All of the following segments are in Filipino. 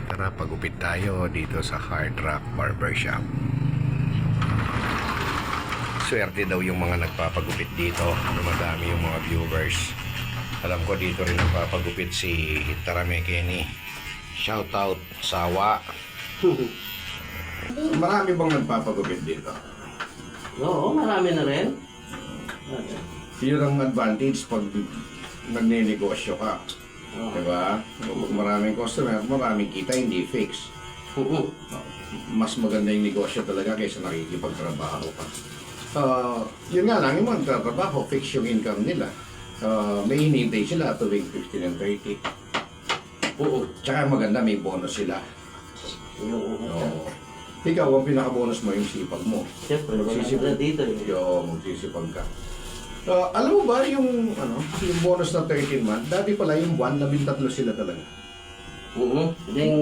Tara, pagupit tayo dito sa Hard Rock Barbershop. Swerte daw yung mga nagpapagupit dito. Dumadami yung mga viewers. Alam ko dito rin nagpapagupit si Tarame Kenny. Shout out, Sawa. Marami bang nagpapagupit dito? Oo, marami na rin. Yun ang advantage pag nagnenegosyo ka. Diba? Pag maraming customer, maraming kita, hindi fix. Mas maganda yung negosyo talaga kaysa nakikipagtrabaho ka. Yun nga lang, yung mga nagtatrabaho, fix yung income nila. May hinihintay sila tuwing 15 and 30. Tsaka maganda, may bonus sila. Ikaw, ang pinaka-bonus mo yung sipag mo. Siyempre, magsisipag dito eh. Magsisipag ka. Alam mo ba yung bonus na 13 month, dati pala yung buwan, 13 sila talaga. Then,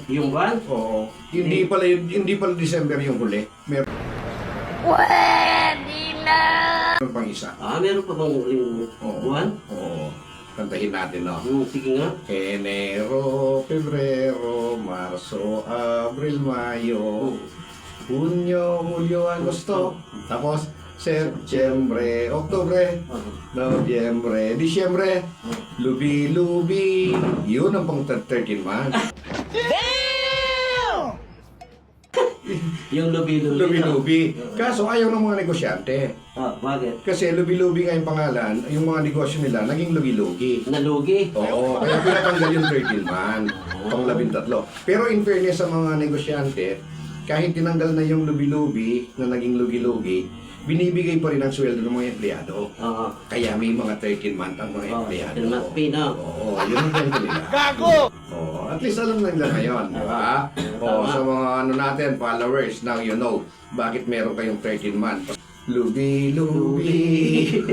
yung van? Oo. Hindi pala December yung huli. Meron pang isa. Meron pa bang yung buwan? Oo. Kantahin natin, no? Sige nga. Enero, Pebrero, Marso, Abril, Mayo, Hunyo, Hulyo, Agosto. Tapos, Septembre, Oktubre, Nobyembre, Disyembre, Lubi-lubi. Yun ang pang 13 months. Yung lubi-lubi. Lubi-lubi. Kaso ayaw ng mga negosyante. Bakit? Kasi lubi-lubi nga yung pangalan, yung mga negosyo nila, naging lugi-lugi. Nalugi? Oo, kaya pinatanggal yung 13 month, pang 13. Pero in fairness sa mga negosyante, kahit tinanggal na yung lubi-lubi na naging lugi-lugi, binibigay pa rin ang sweldo ng mga empleyado. Kaya may mga 13 month ang mga empleyado. 13 month pay na. Oo, yun ang kwento nila. Gago! Oo, at least alam na nila ngayon, di ba? Oo, sa mga natin, followers, now you know, bakit meron kayong 13 month. Lubi-lubi.